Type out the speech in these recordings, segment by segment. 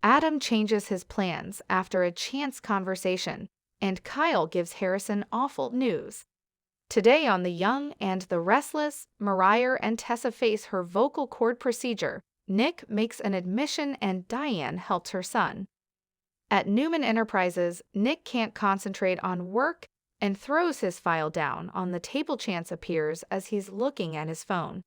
Adam changes his plans after a chance conversation, and Kyle gives Harrison awful news. Today on The Young and the Restless, Mariah and Tessa face her vocal cord procedure. Nick makes an admission and Diane helps her son. At Newman Enterprises, Nick can't concentrate on work and throws his file down on the table. Chance appears as he's looking at his phone.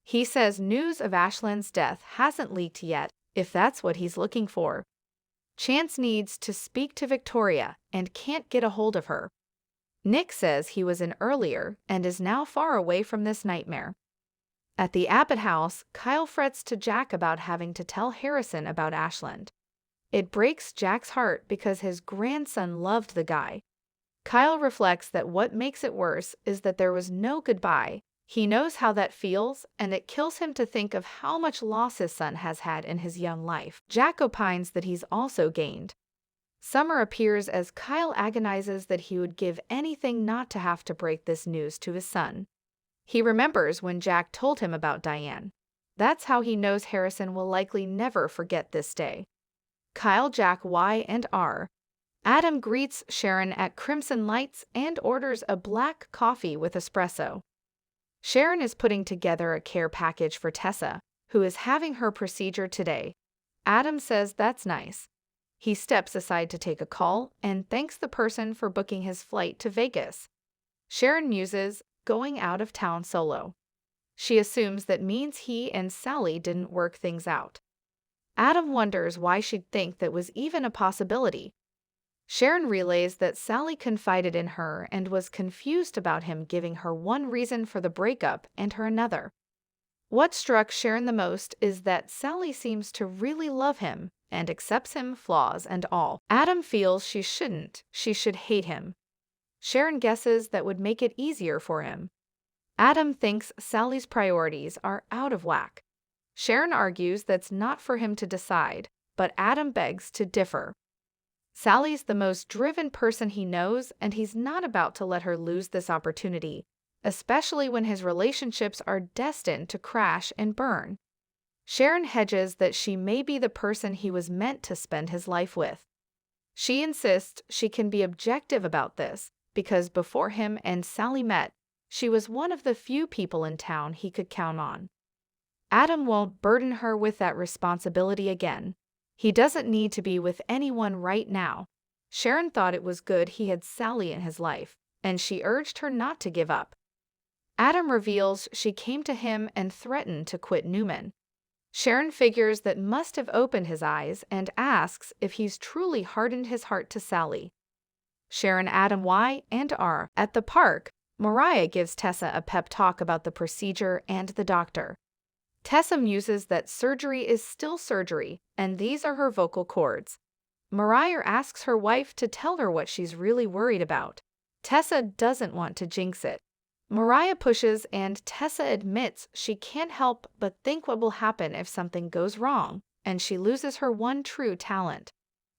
He says news of Ashlyn's death hasn't leaked yet, if that's what he's looking for. Chance needs to speak to Victoria and can't get a hold of her. Nick says he was in earlier and is now far away from this nightmare. At the Abbott house, Kyle frets to Jack about having to tell Harrison about Ashland. It breaks Jack's heart because his grandson loved the guy. Kyle reflects that what makes it worse is that there was no goodbye. He knows how that feels, and it kills him to think of how much loss his son has had in his young life. Jack opines that he's also gained. Summer appears as Kyle agonizes that he would give anything not to have to break this news to his son. He remembers when Jack told him about Diane. That's how he knows Harrison will likely never forget this day. Kyle, Jack, Y, and R. Adam greets Sharon at Crimson Lights and orders a black coffee with espresso. Sharon is putting together a care package for Tessa, who is having her procedure today. Adam says that's nice. He steps aside to take a call and thanks the person for booking his flight to Vegas. Sharon muses, going out of town solo. She assumes that means he and Sally didn't work things out. Adam wonders why she'd think that was even a possibility. Sharon relays that Sally confided in her and was confused about him giving her one reason for the breakup and her another. What struck Sharon the most is that Sally seems to really love him and accepts him, flaws and all. Adam feels she shouldn't, she should hate him. Sharon guesses that would make it easier for him. Adam thinks Sally's priorities are out of whack. Sharon argues that's not for him to decide, but Adam begs to differ. Sally's the most driven person he knows, and he's not about to let her lose this opportunity, especially when his relationships are destined to crash and burn. Sharon hedges that she may be the person he was meant to spend his life with. She insists she can be objective about this, because before him and Sally met, she was one of the few people in town he could count on. Adam won't burden her with that responsibility again. He doesn't need to be with anyone right now. Sharon thought it was good he had Sally in his life, and she urged her not to give up. Adam reveals she came to him and threatened to quit Newman. Sharon figures that must have opened his eyes and asks if he's truly hardened his heart to Sally. Sharon, Adam, Y, and R. At the park, Mariah gives Tessa a pep talk about the procedure and the doctor. Tessa muses that surgery is still surgery, and these are her vocal cords. Mariah asks her wife to tell her what she's really worried about. Tessa doesn't want to jinx it. Mariah pushes and Tessa admits she can't help but think what will happen if something goes wrong, and she loses her one true talent.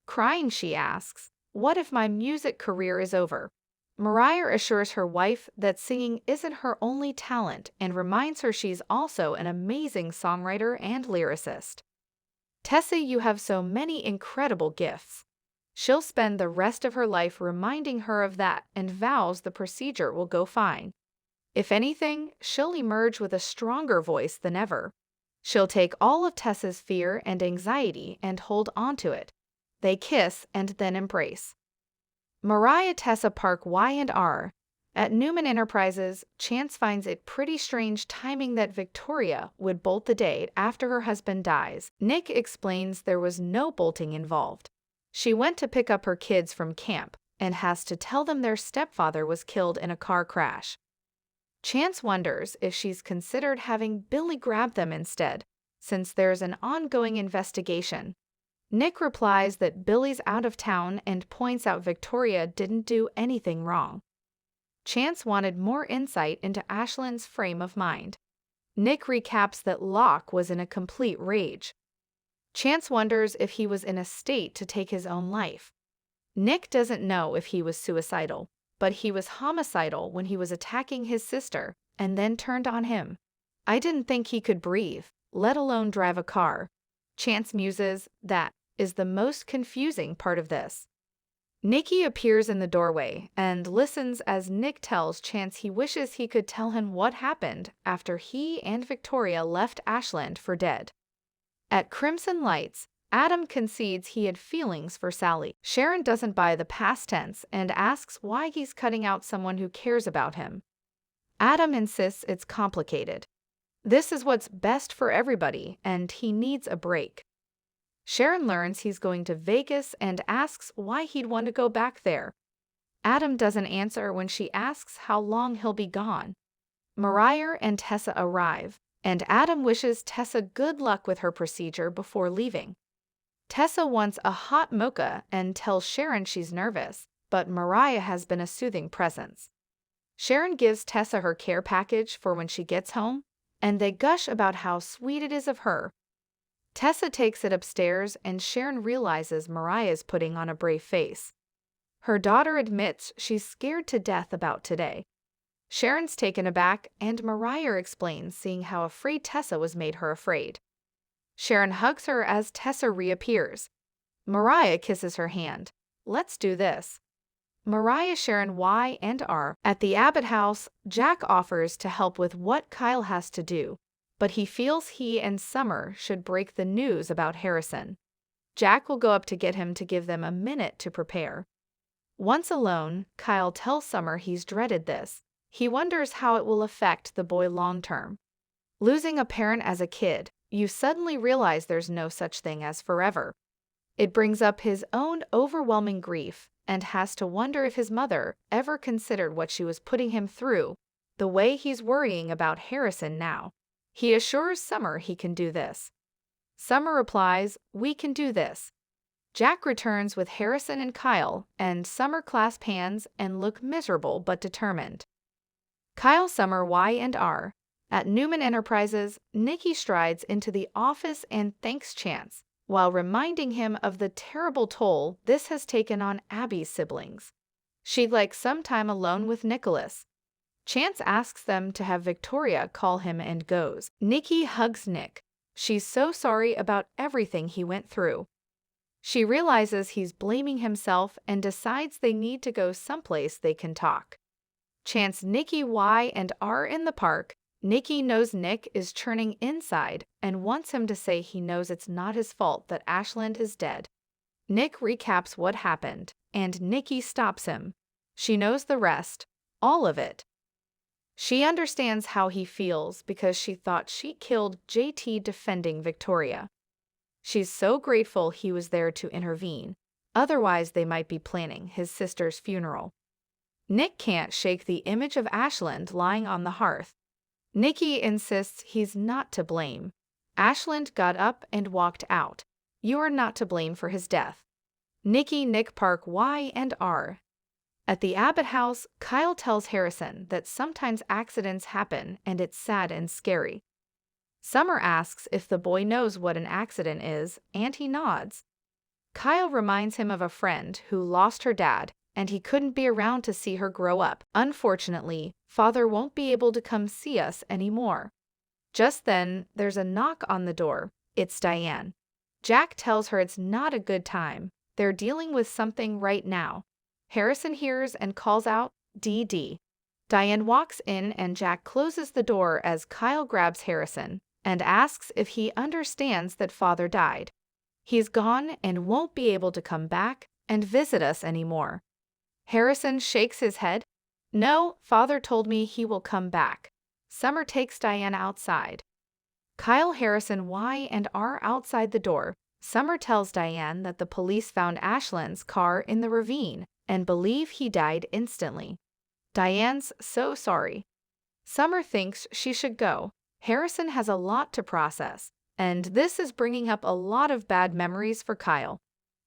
Crying, she asks, "What if my music career is over?" Mariah assures her wife that singing isn't her only talent and reminds her she's also an amazing songwriter and lyricist. "Tessa, you have so many incredible gifts." She'll spend the rest of her life reminding her of that and vows the procedure will go fine. If anything, she'll emerge with a stronger voice than ever. She'll take all of Tessa's fear and anxiety and hold onto it. They kiss and then embrace. Mariah, Tessa, Park, Y, and R. At Newman Enterprises, Chance finds it pretty strange timing that Victoria would bolt the day after her husband dies. Nick explains there was no bolting involved. She went to pick up her kids from camp and has to tell them their stepfather was killed in a car crash. Chance wonders if she's considered having Billy grab them instead, since there's an ongoing investigation. Nick replies that Billy's out of town and points out Victoria didn't do anything wrong. Chance wanted more insight into Ashlyn's frame of mind. Nick recaps that Locke was in a complete rage. Chance wonders if he was in a state to take his own life. Nick doesn't know if he was suicidal, but he was homicidal when he was attacking his sister and then turned on him. "I didn't think he could breathe, let alone drive a car." Chance muses that is the most confusing part of this. Nikki appears in the doorway and listens as Nick tells Chance he wishes he could tell him what happened after he and Victoria left Ashland for dead. At Crimson Lights, Adam concedes he had feelings for Sally. Sharon doesn't buy the past tense and asks why he's cutting out someone who cares about him. Adam insists it's complicated. This is what's best for everybody, and he needs a break. Sharon learns he's going to Vegas and asks why he'd want to go back there. Adam doesn't answer when she asks how long he'll be gone. Mariah and Tessa arrive, and Adam wishes Tessa good luck with her procedure before leaving. Tessa wants a hot mocha and tells Sharon she's nervous, but Mariah has been a soothing presence. Sharon gives Tessa her care package for when she gets home, and they gush about how sweet it is of her. Tessa takes it upstairs and Sharon realizes Mariah is putting on a brave face. Her daughter admits she's scared to death about today. Sharon's taken aback and Mariah explains seeing how afraid Tessa was made her afraid. Sharon hugs her as Tessa reappears. Mariah kisses her hand. Let's do this. Mariah, Sharon, Y, and R. At the Abbott house, Jack offers to help with what Kyle has to do, but he feels he and Summer should break the news about Harrison. Jack will go up to get him to give them a minute to prepare. Once alone, Kyle tells Summer he's dreaded this. He wonders how it will affect the boy long term. Losing a parent as a kid, you suddenly realize there's no such thing as forever. It brings up his own overwhelming grief and has to wonder if his mother ever considered what she was putting him through, the way he's worrying about Harrison now. He assures Summer he can do this. Summer replies, "We can do this." Jack returns with Harrison and Kyle, and Summer clasp hands and look miserable but determined. Kyle, Summer, Y, and R. At Newman Enterprises, Nikki strides into the office and thanks Chance, while reminding him of the terrible toll this has taken on Abby's siblings. She'd like some time alone with Nicholas. Chance asks them to have Victoria call him and goes. Nikki hugs Nick. She's so sorry about everything he went through. She realizes he's blaming himself and decides they need to go someplace they can talk. Chance, Nikki, Y, and R in the park. Nikki knows Nick is churning inside and wants him to say he knows it's not his fault that Ashland is dead. Nick recaps what happened, and Nikki stops him. She knows the rest, all of it. She understands how he feels because she thought she killed JT defending Victoria. She's so grateful he was there to intervene, otherwise they might be planning his sister's funeral. Nick can't shake the image of Ashland lying on the hearth. Nikki insists he's not to blame. Ashland got up and walked out. You are not to blame for his death. Nikki, Nick, Park, Y, and R. At the Abbott house, Kyle tells Harrison that sometimes accidents happen and it's sad and scary. Summer asks if the boy knows what an accident is, and he nods. Kyle reminds him of a friend who lost her dad, and he couldn't be around to see her grow up. Unfortunately, Father won't be able to come see us anymore. Just then, there's a knock on the door. It's Diane. Jack tells her it's not a good time. They're dealing with something right now. Harrison hears and calls out, "DD." Diane walks in and Jack closes the door as Kyle grabs Harrison and asks if he understands that Father died. He's gone and won't be able to come back and visit us anymore. Harrison shakes his head. No, Father told me he will come back. Summer takes Diane outside. Kyle, Harrison, Y, and R outside the door. Summer tells Diane that the police found Ashland's car in the ravine and believe he died instantly. Diane's so sorry. Summer thinks she should go. Harrison has a lot to process, and this is bringing up a lot of bad memories for Kyle.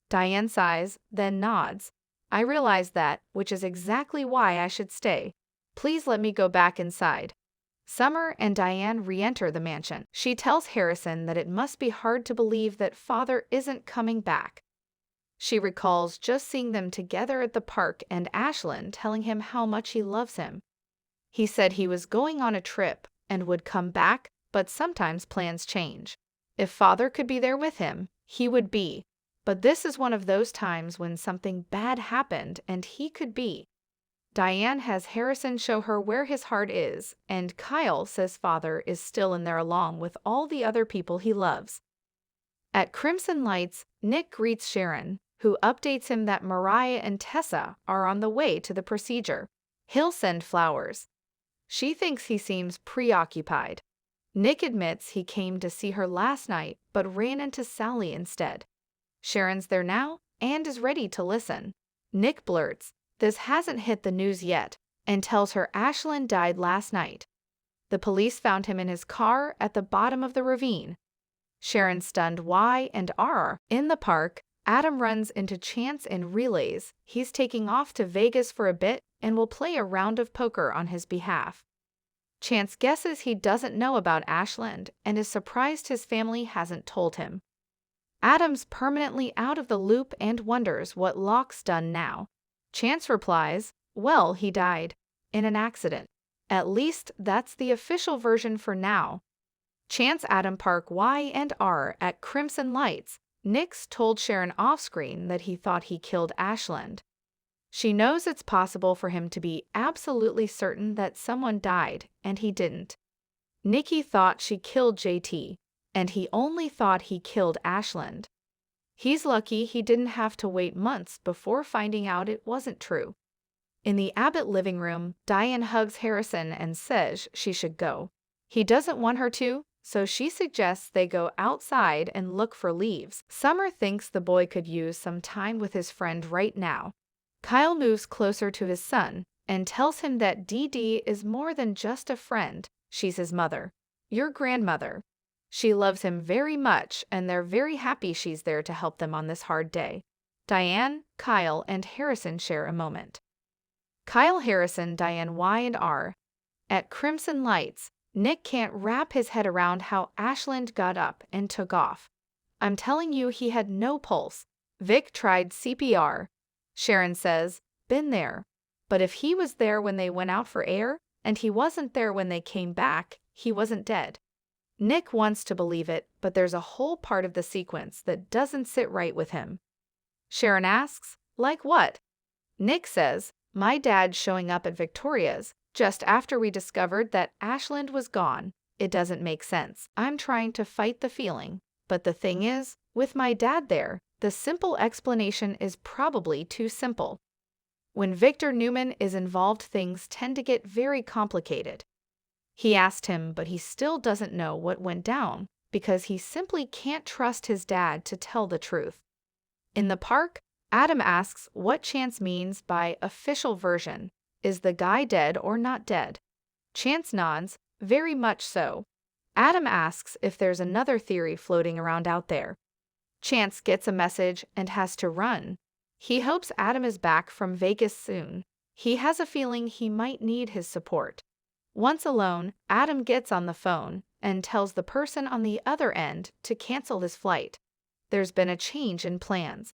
Diane sighs, then nods. I realize that, which is exactly why I should stay. Please let me go back inside. Summer and Diane re-enter the mansion. She tells Harrison that it must be hard to believe that Father isn't coming back. She recalls just seeing them together at the park and Ashland telling him how much he loves him. He said he was going on a trip and would come back, but sometimes plans change. If Father could be there with him, he would be. But this is one of those times when something bad happened and he could be. Diane has Harrison show her where his heart is, and Kyle says father is still in there along with all the other people he loves. At Crimson Lights, Nick greets Sharon, who updates him that Mariah and Tessa are on the way to the procedure. He'll send flowers. She thinks he seems preoccupied. Nick admits he came to see her last night but ran into Sally instead. Sharon's there now and is ready to listen. Nick blurts, "This hasn't hit the news yet," and tells her Ashland died last night. The police found him in his car at the bottom of the ravine. Sharon stunned Y and R. In the park, Adam runs into Chance and relays he's taking off to Vegas for a bit and will play a round of poker on his behalf. Chance guesses he doesn't know about Ashland and is surprised his family hasn't told him. Adam's permanently out of the loop and wonders what Locke's done now. Chance replies, "Well, he died. In an accident. At least that's the official version for now." Chance Adam park Y and R at Crimson Lights. Nick's told Sharon off-screen that he thought he killed Ashland. She knows it's possible for him to be absolutely certain that someone died, and he didn't. Nikki thought she killed JT, and he only thought he killed Ashland. He's lucky he didn't have to wait months before finding out it wasn't true. In the Abbott living room, Diane hugs Harrison and says she should go. He doesn't want her to, so she suggests they go outside and look for leaves. Summer thinks the boy could use some time with his friend right now. Kyle moves closer to his son and tells him that Dee Dee is more than just a friend, she's his mother. Your grandmother. She loves him very much and they're very happy she's there to help them on this hard day. Diane, Kyle, and Harrison share a moment. Kyle, Harrison, Diane, Y and R. At Crimson Lights, Nick can't wrap his head around how Ashland got up and took off. "I'm telling you he had no pulse. Vic tried CPR. Sharon says, "Been there. But if he was there when they went out for air, and he wasn't there when they came back, he wasn't dead." Nick wants to believe it, but there's a whole part of the sequence that doesn't sit right with him. Sharon asks, "Like what?" Nick says, "My dad showing up at Victoria's just after we discovered that Ashland was gone. It doesn't make sense. I'm trying to fight the feeling. But the thing is, with my dad there, the simple explanation is probably too simple. When Victor Newman is involved, things tend to get very complicated." He asked him, but he still doesn't know what went down because he simply can't trust his dad to tell the truth. In the park, Adam asks what Chance means by official version. Is the guy dead or not dead? Chance nods, very much so. Adam asks if there's another theory floating around out there. Chance gets a message and has to run. He hopes Adam is back from Vegas soon. He has a feeling he might need his support. Once alone, Adam gets on the phone and tells the person on the other end to cancel his flight. There's been a change in plans.